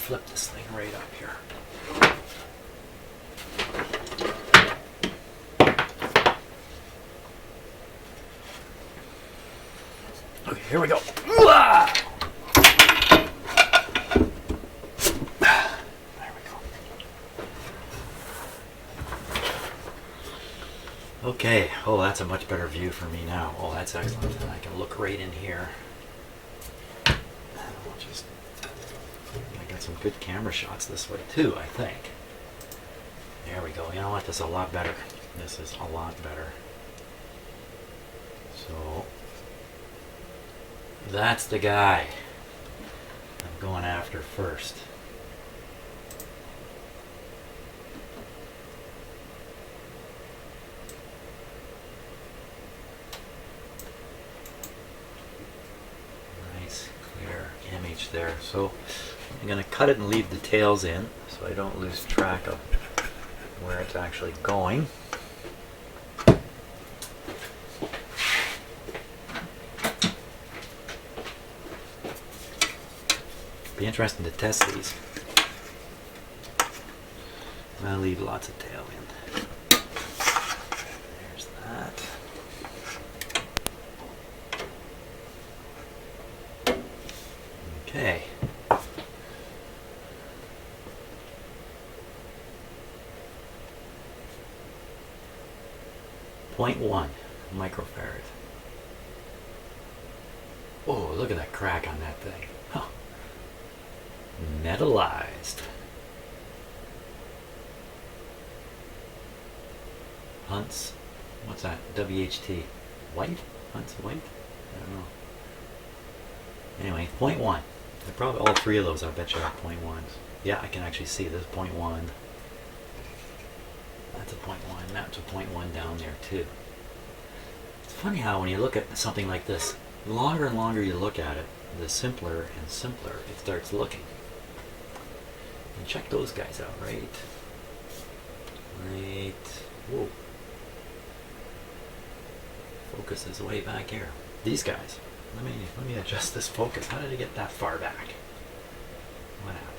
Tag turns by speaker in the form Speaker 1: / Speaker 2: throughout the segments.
Speaker 1: flip this thing right up here. Okay, here we go. Okay, oh, that's a much better view for me now. Oh, that's excellent. And I can look right in here. I got some good camera shots this way too, I think. There we go. You know what? This is a lot better. This is a lot better. So, that's the guy I'm going after first. Image there. So I'm going to cut it and leave the tails in so I don't lose track of where it's actually going. Be interesting to test these. I'll leave lots of tail in. There's that. Okay. .1 microfarad. Oh, look at that crack on that thing. Huh. Metallized. Hunt's, what's that? WHT. White? Hunt's white? I don't know. Anyway, .1. They're probably all three of those, I bet you, are .1s. Yeah, I can actually see this .1. That's a .1. That's a .1 down there too. It's funny how when you look at something like this, the longer and longer you look at it, the simpler and simpler it starts looking. And check those guys out, right? Right. Whoa. Focus is way back here. These guys. Let me adjust this focus. How did it get that far back? What happened?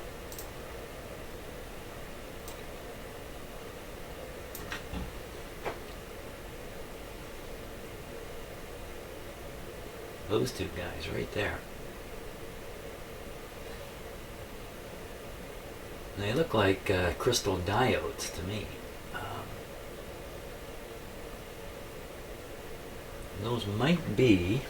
Speaker 1: Those two guys right there. They look like crystal diodes to me. Those might be.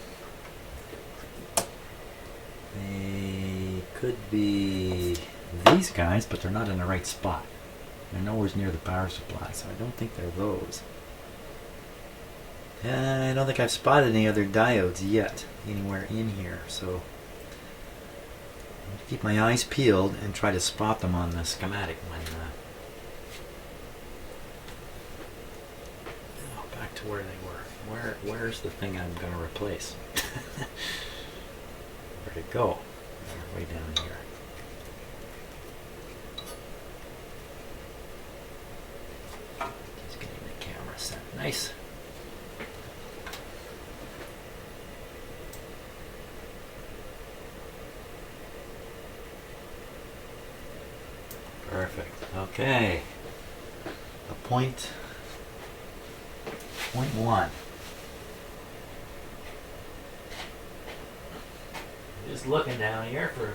Speaker 1: They could be these guys, but they're not in the right spot. They're nowhere near the power supply, so I don't think they're those. I don't think I've spotted any other diodes yet, anywhere in here, so I'm going to keep my eyes peeled and try to spot them on the schematic when back to where they were. Where's the thing I'm going to replace? Where'd it go? Way down here. Just getting the camera set. Nice. Perfect. Okay. A point 1. Just looking down here for a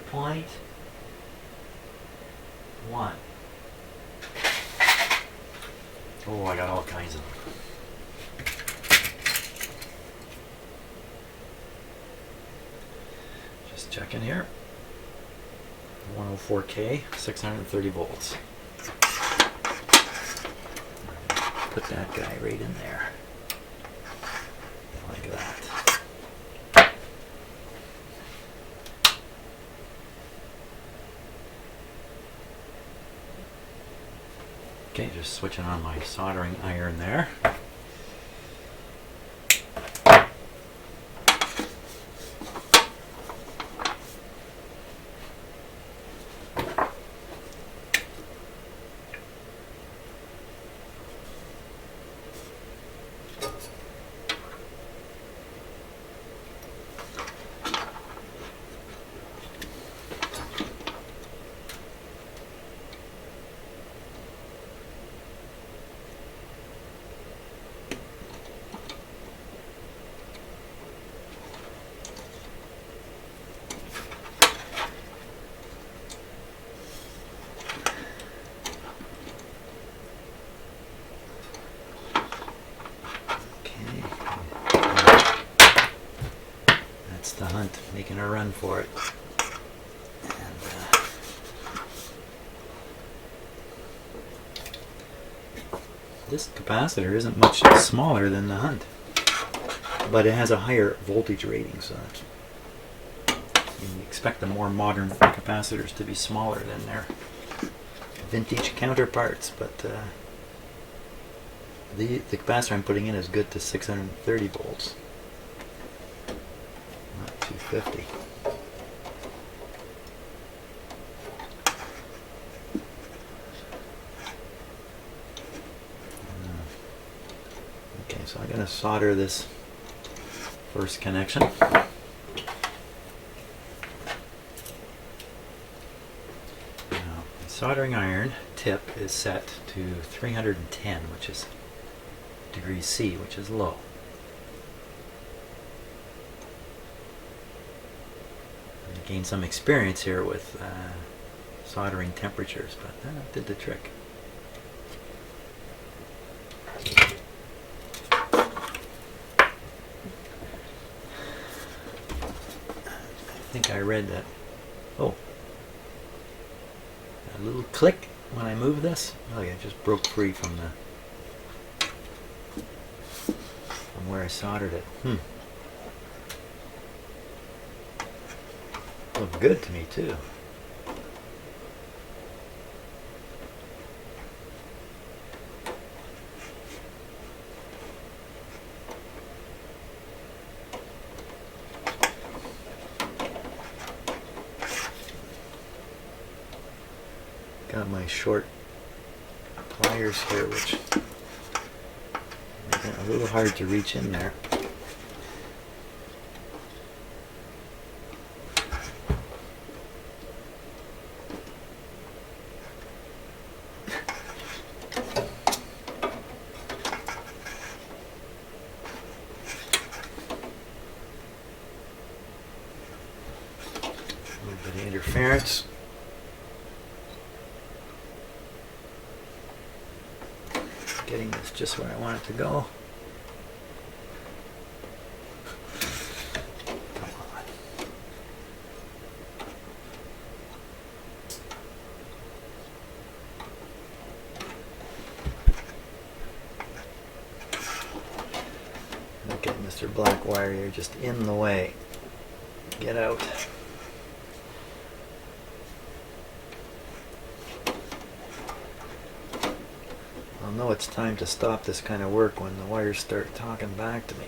Speaker 1: .1. Oh, I got all kinds of them. Just checking here. 104K, 630 volts. Put that guy right in there. Like that. Okay, just switching on my soldering iron there. run for it. And, this capacitor isn't much smaller than the Hunt, but it has a higher voltage rating, so you expect the more modern capacitors to be smaller than their vintage counterparts, but the capacitor I'm putting in is good to 630 volts, not 250. Okay, so I'm going to solder this first connection. Soldering iron tip is set to 310, which is degrees C, which is low. I gained some experience here with soldering temperatures, but that did the trick. I think I read that. Oh. A little click when I move this. Oh yeah, it just broke free from where I soldered it. Looked good to me too. Got my short pliers here, which make it a little hard to reach in there. A little bit of interference. Getting this just where I want it to go. Come on. Look at Mr. Blackwire, you're just in the way. Get out. I'll know it's time to stop this kind of work when the wires start talking back to me.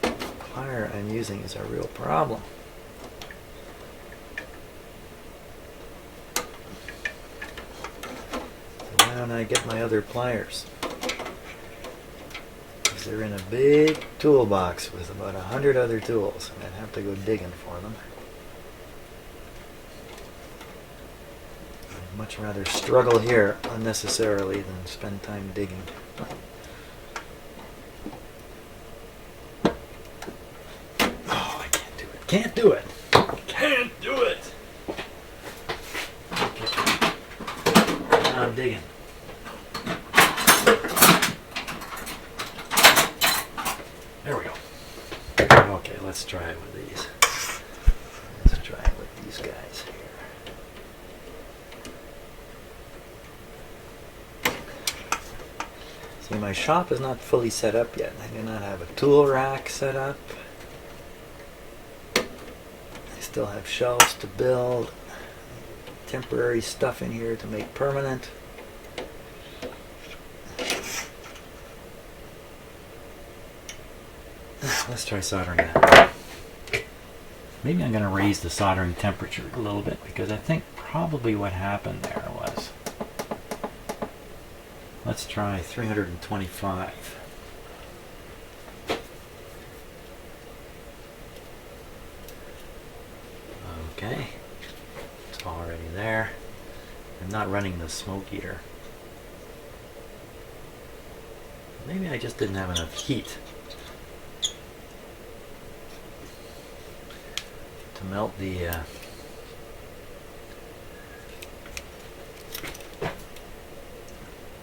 Speaker 1: The plier I'm using is a real problem. So why don't I get my other pliers? They're in a big toolbox with about 100 other tools, and I'd have to go digging for them. I'd much rather struggle here unnecessarily than spend time digging. Oh, I can't do it. Can't do it. Can't do it. Okay. Now I'm digging. There we go. Okay, let's try it with these. Let's try it with these guys here. See, my shop is not fully set up yet. I do not have a tool rack set up. I still have shelves to build. Temporary stuff in here to make permanent. Let's try soldering that. Maybe I'm going to raise the soldering temperature a little bit, because I think probably what happened there was, let's try 325. Okay, it's already there. I'm not running the smoke eater. Maybe I just didn't have enough heat to melt the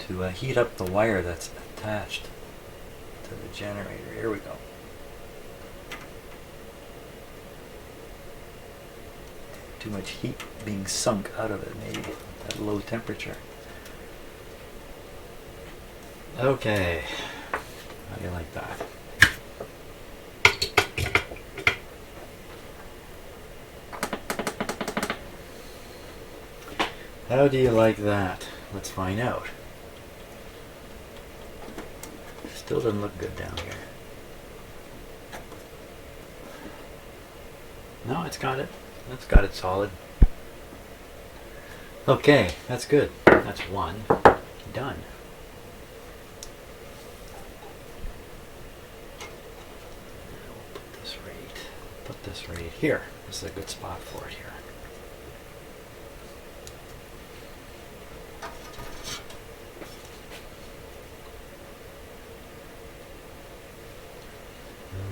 Speaker 1: to heat up the wire that's attached to the generator. Here we go. Too much heat being sunk out of it, maybe at low temperature. Okay, how do you like that? How do you like that? Let's find out. Still doesn't look good down here. No, it's got it. That's got it solid. Okay, that's good. That's one. Done. Put this right here. This is a good spot for it here.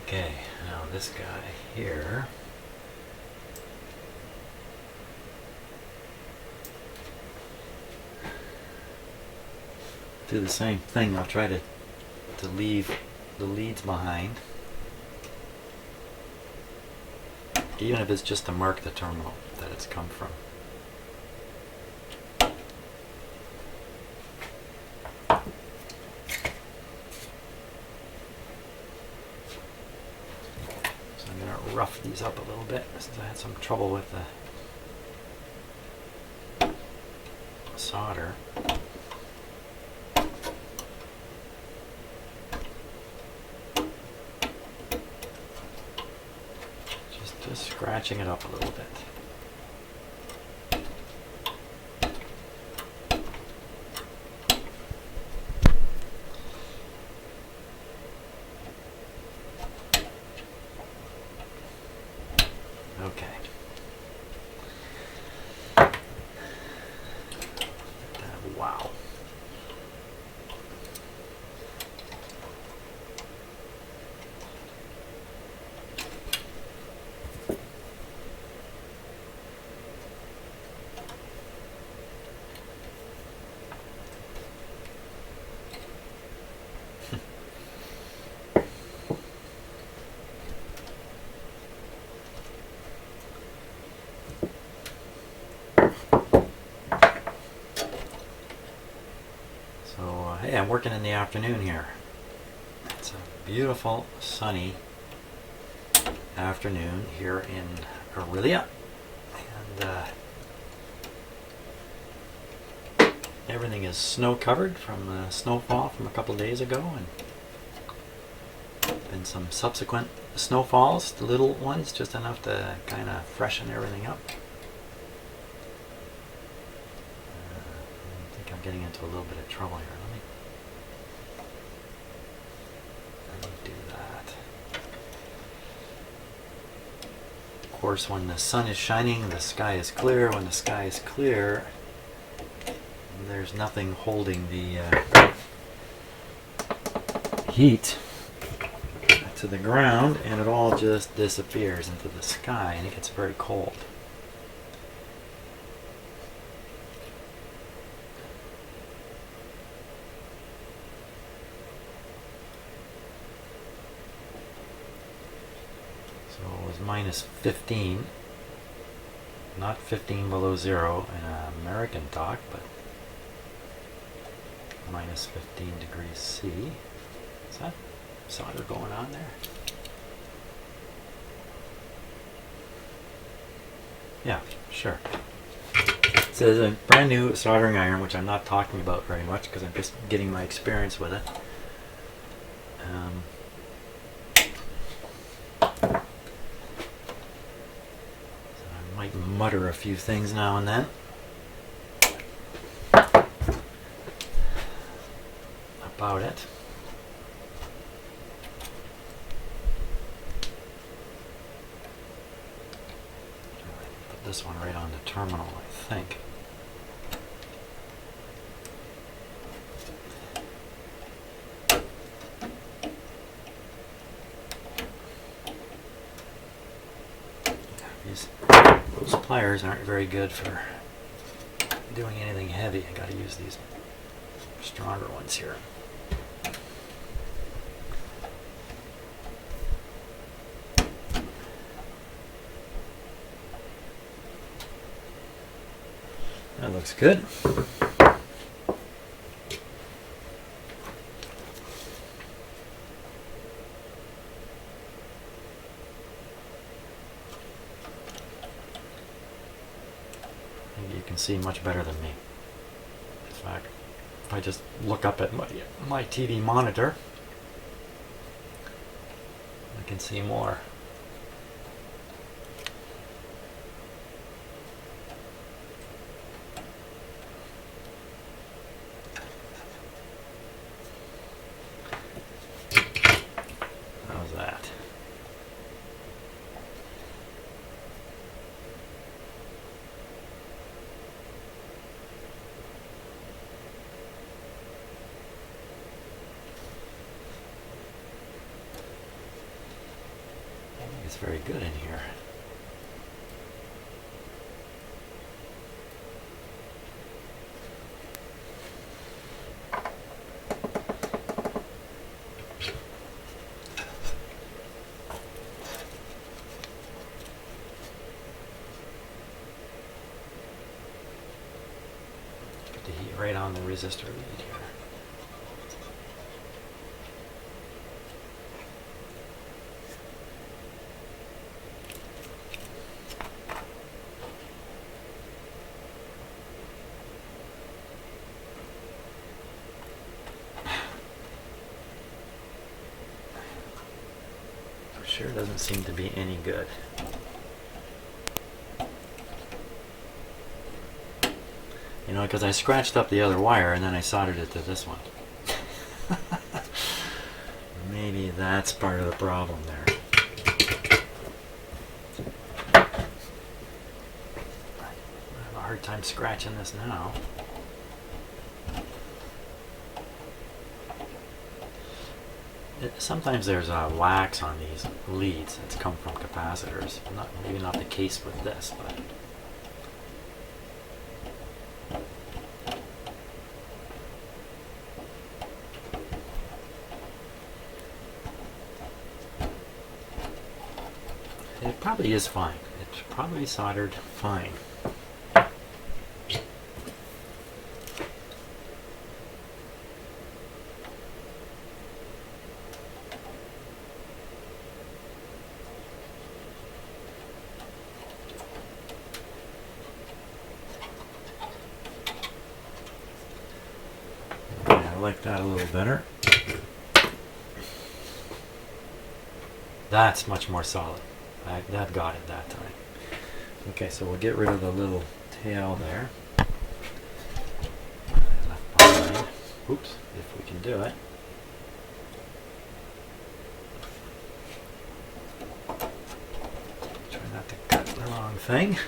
Speaker 1: Okay, now this guy here. Do the same thing. I'll try to leave the leads behind, even if it's just to mark the terminal that it's come from. So I'm going to rough these up a little bit since I had some trouble with the solder. Just scratching it up a little bit. Okay. Wow. Hey, I'm working in the afternoon here. It's a beautiful, sunny afternoon here in Aurelia, and everything is snow covered from the snowfall from a couple days ago, and been some subsequent snowfalls, the little ones, just enough to kind of freshen everything up. I think I'm getting into a little bit of trouble here. Let me do that. Of course, when the sun is shining, the sky is clear. When the sky is clear, there's nothing holding the heat to the ground, and it all just disappears into the sky, and it gets very cold. Minus 15, not 15 below zero in American talk, but minus 15 degrees C. Is that solder going on there? Yeah, sure. So there's a brand new soldering iron, which I'm not talking about very much because I'm just getting my experience with it. Mutter a few things now and then about it. Put this one right on the terminal, I think. Those pliers aren't very good for doing anything heavy. I gotta use these stronger ones here. That looks good. Maybe you can see much better than me. In fact, if I just look up at my TV monitor, I can see more. How's that? It's very good in here. Put the heat right on the resistor lead here. Sure doesn't seem to be any good. You know, because I scratched up the other wire and then I soldered it to this one. Maybe that's part of the problem there. I have a hard time scratching this now. Sometimes there's wax on these leads that's come from capacitors. Maybe not the case with this, but it probably is fine. It's probably soldered fine. I like that a little better. That's much more solid. That got it that time. Okay, so we'll get rid of the little tail there. Left behind. Oops, if we can do it. Try not to cut the wrong thing.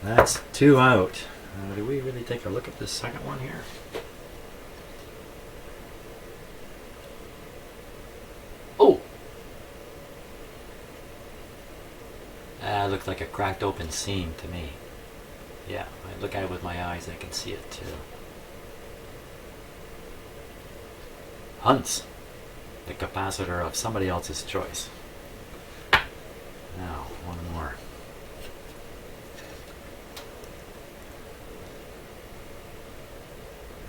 Speaker 1: That's 2 out. Do we really take a look at this second one here? Oh! That looked like a cracked open seam to me. Yeah, I look at it with my eyes, I can see it too. Hunts, the capacitor of somebody else's choice. Now, one more.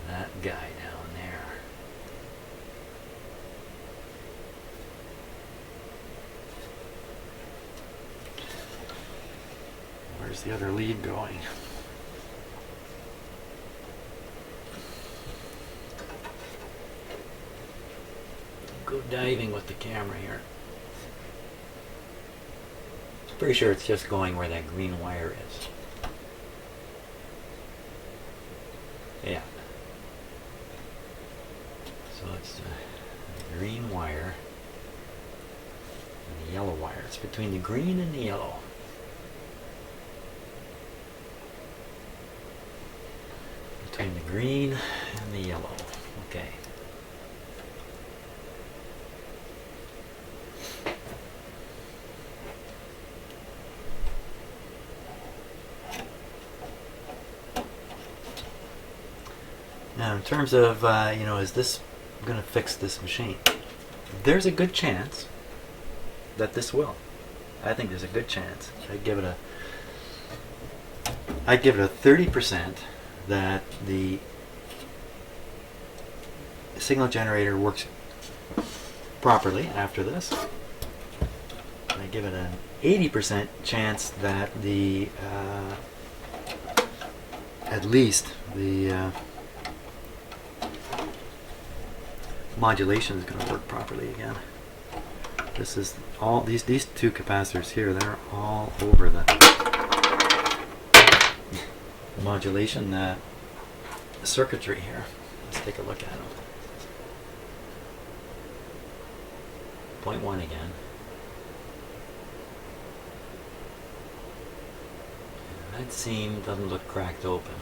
Speaker 1: That guy down there. Where's the other lead going? Go diving with the camera here. Pretty sure it's just going where that green wire is. Yeah. So it's the green wire and the yellow wire. It's between the green and the yellow. Between the green and the yellow. Okay. Now, in terms of, is this going to fix this machine? There's a good chance that this will. I think there's a good chance. I'd give it a 30% that the signal generator works properly after this. I give it an 80% chance that the at least the modulation is going to work properly again. This is all these two capacitors here. They're all over the modulation circuitry here. Let's take a look at them. 0.1 again. That seam doesn't look cracked open.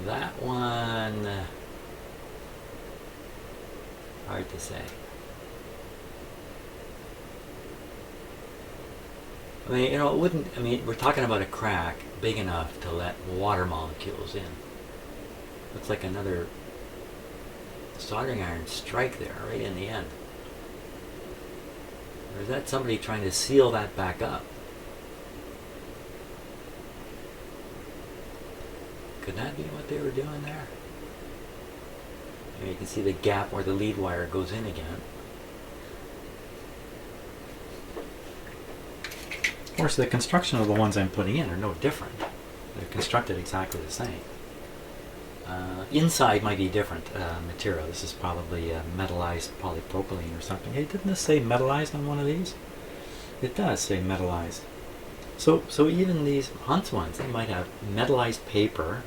Speaker 1: That one, hard to say. I mean, it wouldn't, we're talking about a crack big enough to let water molecules in. Looks like another soldering iron strike there, right in the end. Or is that somebody trying to seal that back up? Could that be what they were doing there? You can see the gap where the lead wire goes in again. Of course, the construction of the ones I'm putting in are no different. They're constructed exactly the same. Inside might be different material. This is probably metallized polypropylene or something. Hey, didn't this say metallized on one of these? It does say metallized. So even these Hunt's ones, they might have metallized paper,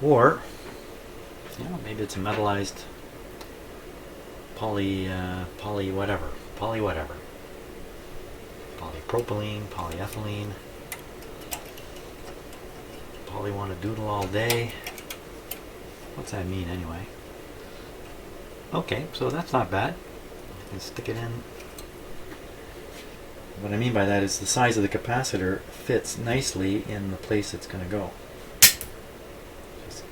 Speaker 1: or maybe it's a metallized poly whatever, polypropylene, polyethylene. Poly want to doodle all day. What's that mean anyway? Okay, so that's not bad. You can stick it in. What I mean by that is the size of the capacitor fits nicely in the place it's going to go. Just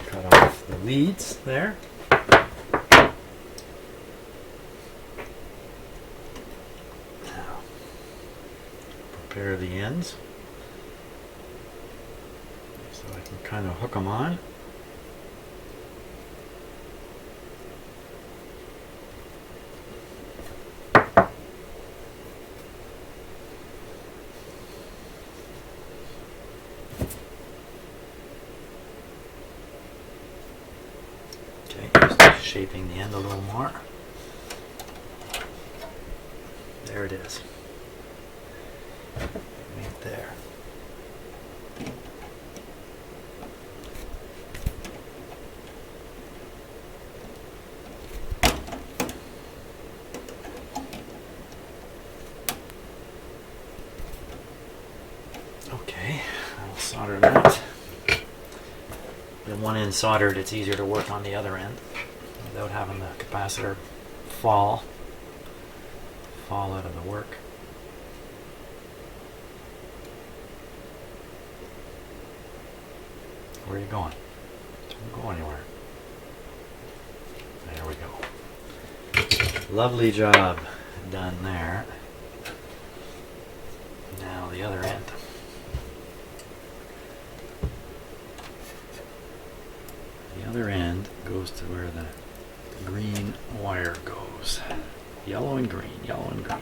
Speaker 1: cut off the leads there. Now, prepare the ends. So I can kind of hook them on. Okay, just shaping the end a little more. There it is. Right there. Okay, I'll solder that. The one end soldered, it's easier to work on the other end without having the capacitor fall out of the work. Where are you going? Don't go anywhere. There we go. Lovely job done there. Now the other end. The other end goes to where the green wire goes. Yellow and green, yellow and green.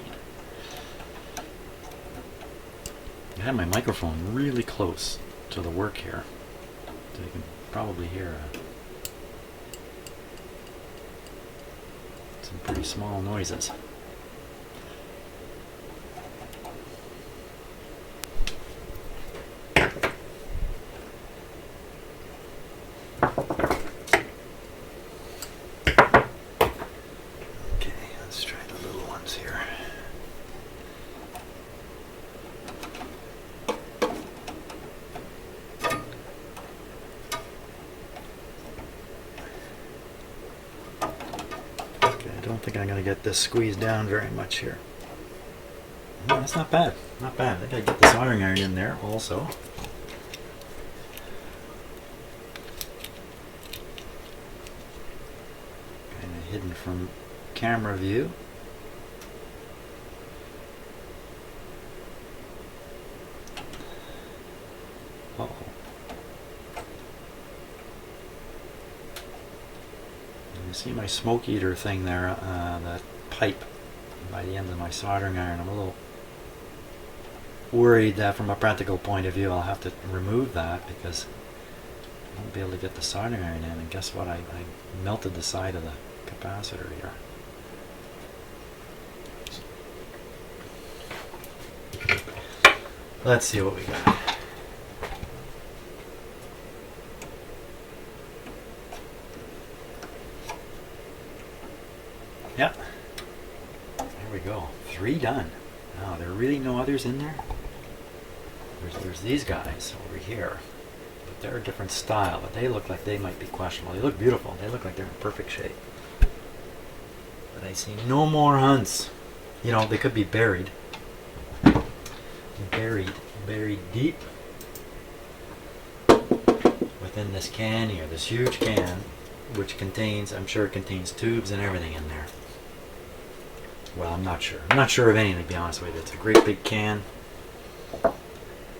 Speaker 1: I have my microphone really close to the work here, so you can probably hear some pretty small noises. I don't think I'm going to get this squeezed down very much here. that's not bad. Not bad. I think I get the soldering iron in there also. Kind of hidden from camera view. Uh-oh. You see my smoke eater thing there, that pipe by the end of my soldering iron. I'm a little worried that from a practical point of view I'll have to remove that because I won't be able to get the soldering iron in. And guess what? I melted the side of the capacitor here. Let's see what we got. Yep. There we go. 3 done. Now, there are really no others in there? There's these guys over here. But they're a different style, but they look like they might be questionable. They look beautiful. They look like they're in perfect shape. But I see no more hunts. You know, they could be buried. Buried deep within this can here, this huge can, which contains, I'm sure it contains tubes and everything in there. Well, I'm not sure. I'm not sure of anything, to be honest with you. It's a great big can.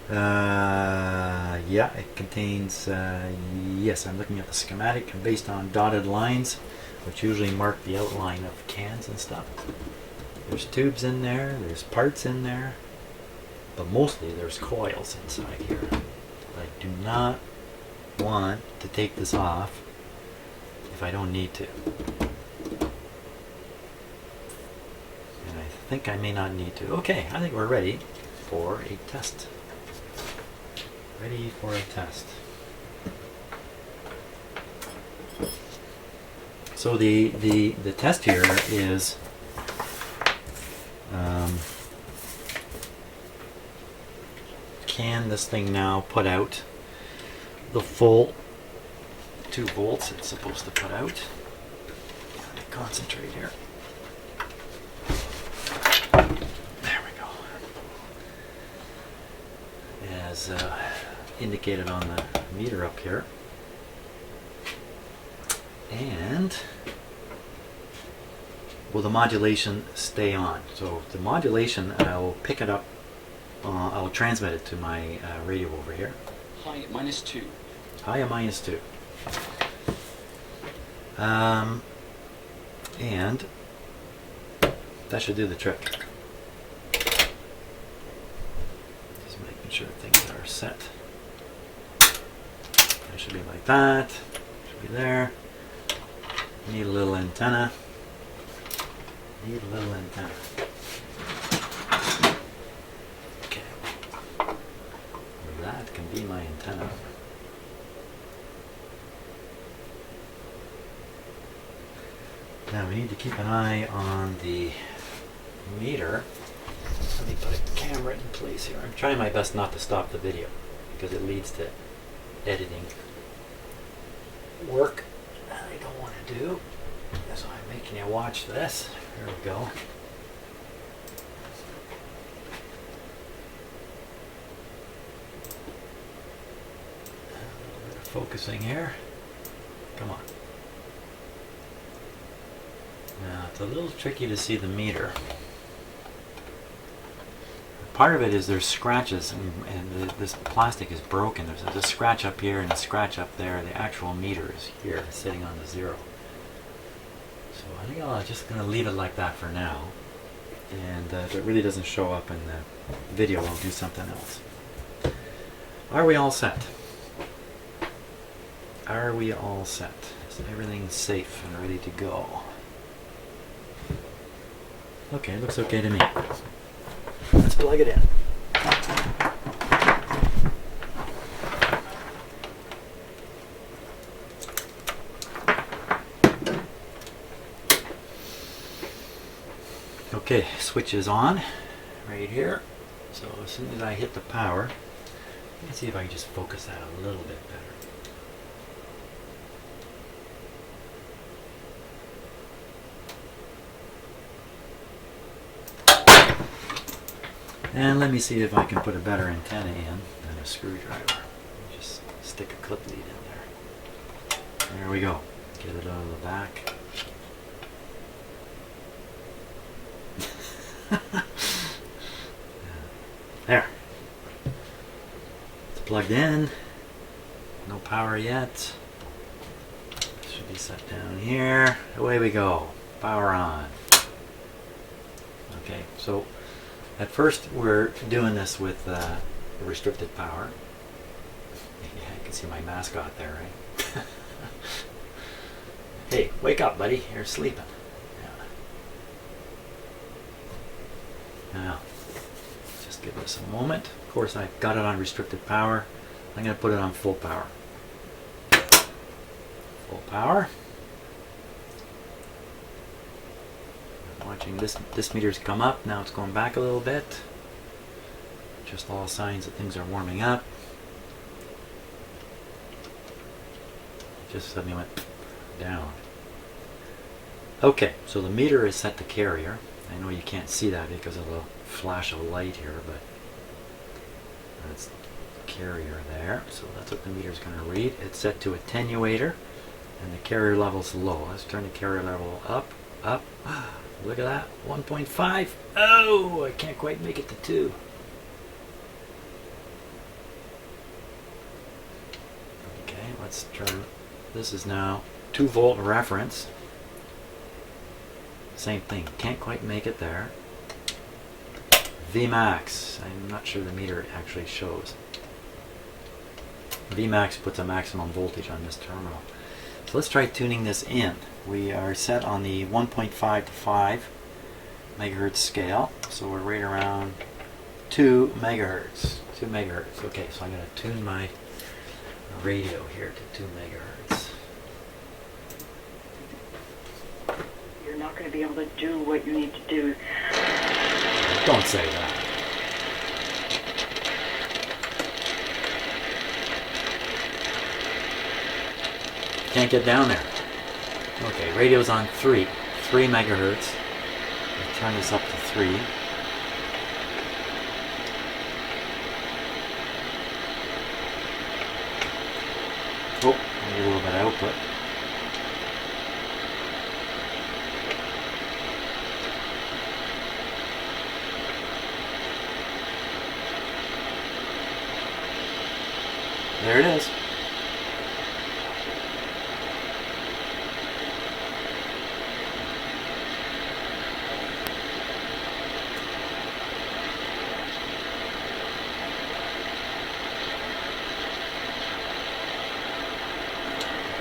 Speaker 1: Yeah, it contains, yes, I'm looking at the schematic, and based on dotted lines, which usually mark the outline of cans and stuff. There's tubes in there, there's parts in there, but mostly there's coils inside here. I do not want to take this off if I don't need to. And I think I may not need to. Okay, I think we're ready for a test. Ready for a test. So the test here is can this thing now put out the full 2 volts it's supposed to put out? Let me concentrate here. There we go. As indicated on the meter up here. And will the modulation stay on? So the modulation, I will pick it up, I will transmit it to my radio over here.
Speaker 2: High at -2.
Speaker 1: High at -2. And that should do the trick. Just making sure things are set. It should be like that. Should be there. Need a little antenna. Need a little antenna. Okay. That can be my antenna. Now we need to keep an eye on the meter. Let me put a camera in place here. I'm trying my best not to stop the video because it leads to editing work that I don't want to do. So I'm making you watch this. There we go. A little bit of focusing here. Come on. Now it's a little tricky to see the meter. Part of it is there's scratches and this plastic is broken. There's a scratch up here and a scratch up there. The actual meter is here, sitting on the 0. So I think I'm just going to leave it like that for now. And if it really doesn't show up in the video, I'll do something else. Are we all set? Are we all set? Is everything safe and ready to go? Okay, looks okay to me. Let's plug it in. Okay, switch is on right here. So as soon as I hit the power, let's see if I can just focus that a little bit better. And let me see if I can put a better antenna in than a screwdriver. Just stick a clip lead in there. There we go. Get it out of the back. There. It's plugged in. No power yet. Should be set down here. Away we go. Power on. Okay, so at first we're doing this with restricted power. Yeah, you can see my mascot there, right? Hey, wake up, buddy. You're sleeping. Yeah. Now, just give this a moment. Of course, I've got it on restricted power. I'm going to put it on full power. Full power. I'm watching this meter's come up. Now it's going back a little bit. Just all signs that things are warming up. Just suddenly went down. Okay, so the meter is set to carrier. I know you can't see that because of the flash of light here, but that's carrier there. So that's what the meter is going to read. It's set to attenuator, and the carrier level's low. Let's turn the carrier level up, up. Look at that, 1.5. Oh, I can't quite make it to 2. Okay, let's turn. This is now 2 volt reference. Same thing, can't quite make it there. Vmax, I'm not sure the meter actually shows. Vmax puts a maximum voltage on this terminal. So let's try tuning this in. We are set on the 1.5 to 5 megahertz scale, so we're right around 2 megahertz. 2 megahertz. Okay, so I'm going to tune my radio here to 2 megahertz.
Speaker 2: You're not going to be able to do what you need to do.
Speaker 1: Don't say that. Can't get down there. Okay, radio's on 3 megahertz. I'll turn this up to 3. Oh, I need a little bit of output. There it is.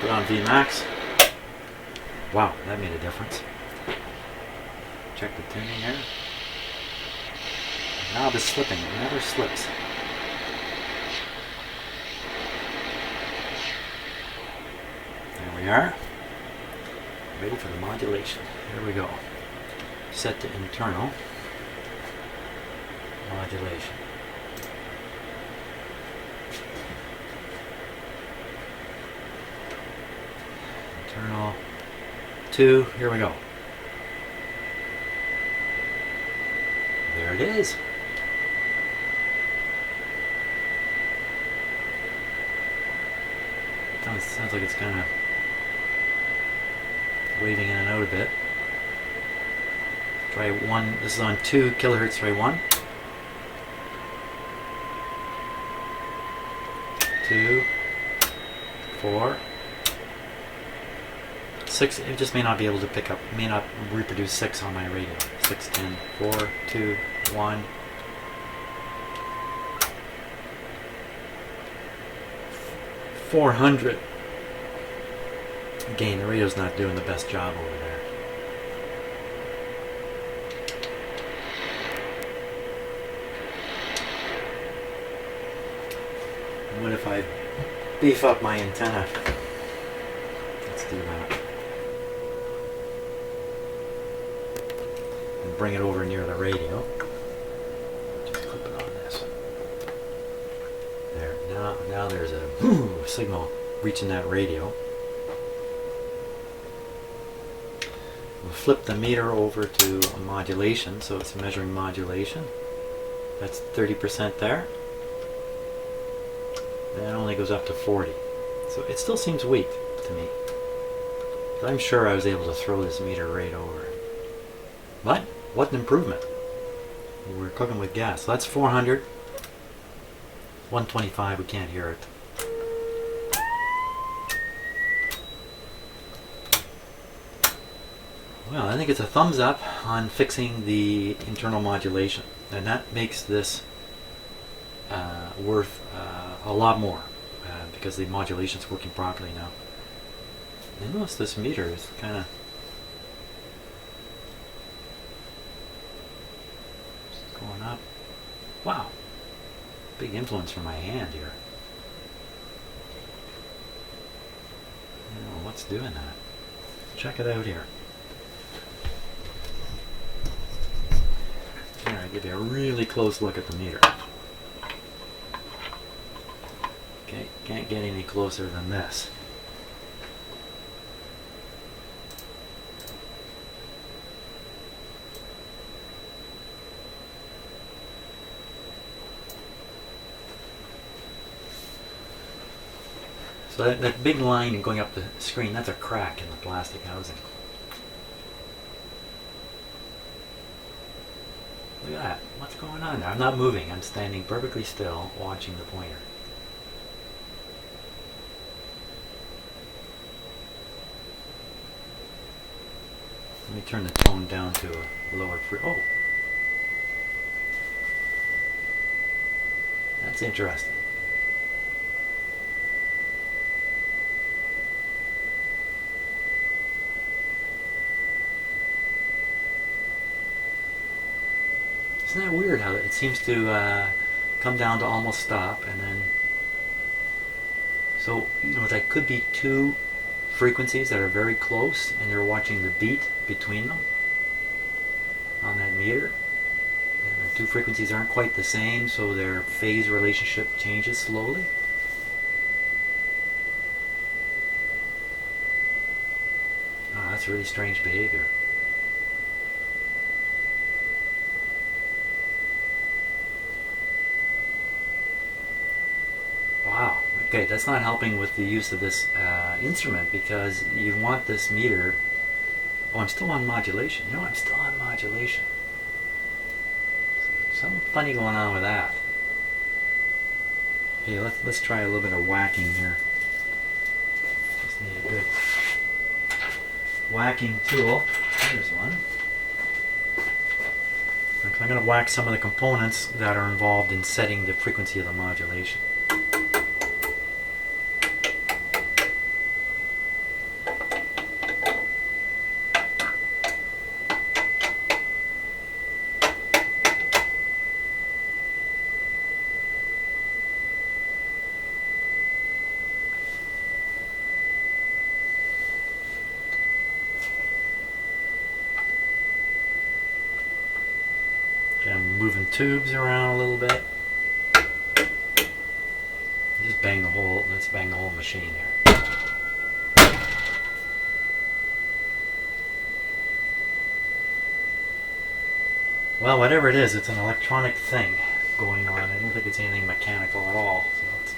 Speaker 1: Put on Vmax. Wow, that made a difference. Check the tuning here. The knob is slipping, it never slips. There we are. Ready for the modulation. Here we go. Set to internal modulation. Internal 2. Here we go. There it is. Sounds like it's kind of waving in and out a bit. Try 1. This is on 2 kilohertz. Try 1. 2. 4. 6. It just may not be able to pick up. May not reproduce 6 on my radio. 6, 10, 4, 2, 1. 400. Again, the radio's not doing the best job over there. What if I beef up my antenna? Let's do that. And bring it over near the radio. Just clip it on this. There. Now there's a signal reaching that radio. We'll flip the meter over to modulation, so it's measuring modulation. That's 30% there. And it only goes up to 40. So it still seems weak to me. But I'm sure I was able to throw this meter right over it. But what an improvement. We're cooking with gas. So that's 400. 125, we can't hear it. Well, I think it's a thumbs up on fixing the internal modulation. And that makes this worth a lot more because the modulation's working properly now. I notice this meter is kind of going up. Wow, big influence from my hand here. I don't know what's doing that. Check it out here. Here, I'll give you a really close look at the meter. Okay, can't get any closer than this. So that big line going up the screen, that's a crack in the plastic housing. Look at that. What's going on there? I'm not moving. I'm standing perfectly still watching the pointer. Let me turn the tone down to a lower oh! That's interesting. Isn't that weird how it seems to come down to almost stop and then... So, you know, that could be two frequencies that are very close and you're watching the beat between them on that meter. And the two frequencies aren't quite the same, so their phase relationship changes slowly. Oh, that's really strange behavior. Wow, okay, that's not helping with the use of this instrument because you want this meter... Oh, I'm still on modulation. You know, I'm still on modulation. Something funny going on with that. Okay, let's try a little bit of whacking here. Just need a good whacking tool. Here's one. I'm going to whack some of the components that are involved in setting the frequency of the modulation. Okay, I'm moving tubes around a little bit. Just bang the whole, let's bang the whole machine here. Well, whatever it is, it's an electronic thing going on. I don't think it's anything mechanical at all. So it's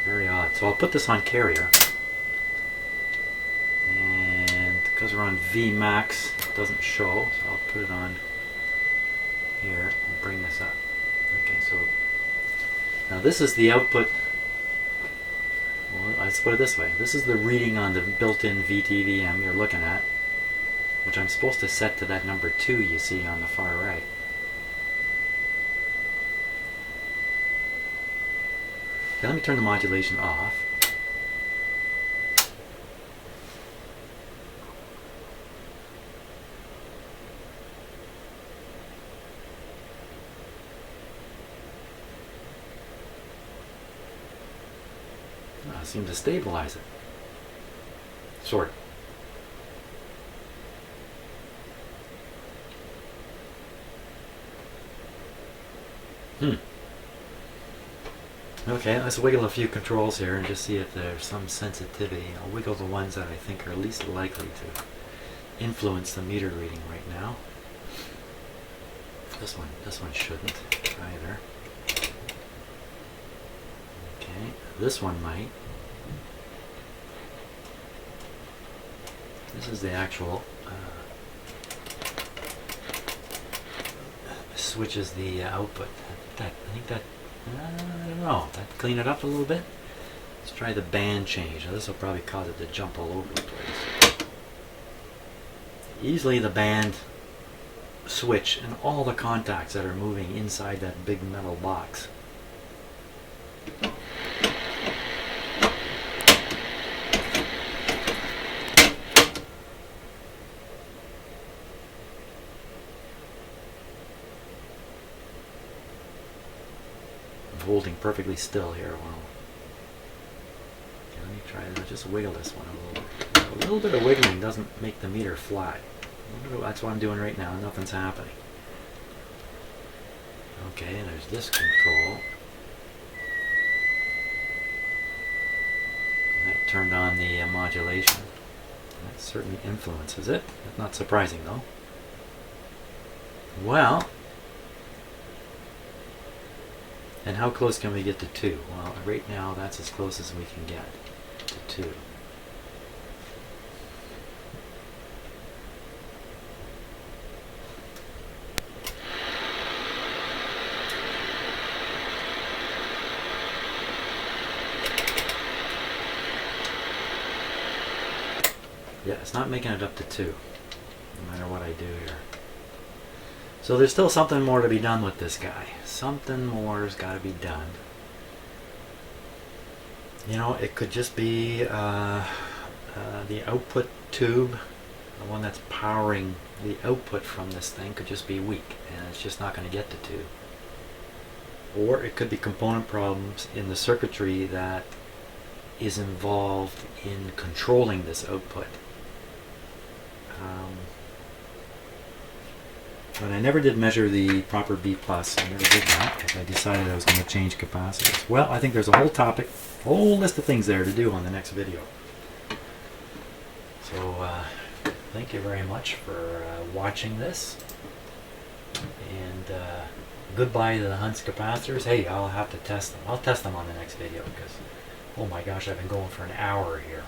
Speaker 1: very odd. So I'll put this on carrier. Because we're on V max, it doesn't show, so I'll put it on here and bring this up. Okay, so now this is the output. Well, let's put it this way. This is the reading on the built-in VTVM you're looking at, which I'm supposed to set to that number 2 you see on the far right. Okay, let me turn the modulation off. Seem to stabilize it. Sort of. Okay, let's wiggle a few controls here and just see if there's some sensitivity. I'll wiggle the ones that I think are least likely to influence the meter reading right now. This one shouldn't either. Okay, this one might. This is the actual switches the output. I think that, I don't know, that clean it up a little bit. Let's try the band change. Now this will probably cause it to jump all over the place. Easily the band switch and all the contacts that are moving inside that big metal box. I'm holding perfectly still here while. Let me try that. Just wiggle this one a little bit. A little bit of wiggling doesn't make the meter flat. That's what I'm doing right now. Nothing's happening. Okay, and there's this control. And that turned on the modulation. That certainly influences it. Not surprising though. Well, and how close can we get to 2? Well, right now that's as close as we can get to 2. Yeah, it's not making it up to 2, no matter what I do here. So there's still something more to be done with this guy. Something more has got to be done. You know, it could just be the output tube, the one that's powering the output from this thing, could just be weak, and it's just not going to get to 2. Or it could be component problems in the circuitry that is involved in controlling this output. But I never did measure the proper B+. I never did that because I decided I was going to change capacitors. Well, I think there's a whole topic, whole list of things there to do on the next video. So thank you very much for watching this. And goodbye to the Hunts capacitors. Hey, I'll have to test them. I'll test them on the next video because, oh my gosh, I've been going for an hour here.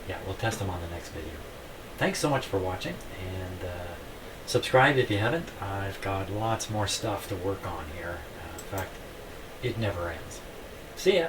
Speaker 1: Yeah, we'll test them on the next video. Thanks so much for watching, and subscribe if you haven't. I've got lots more stuff to work on here. In fact, it never ends. See ya!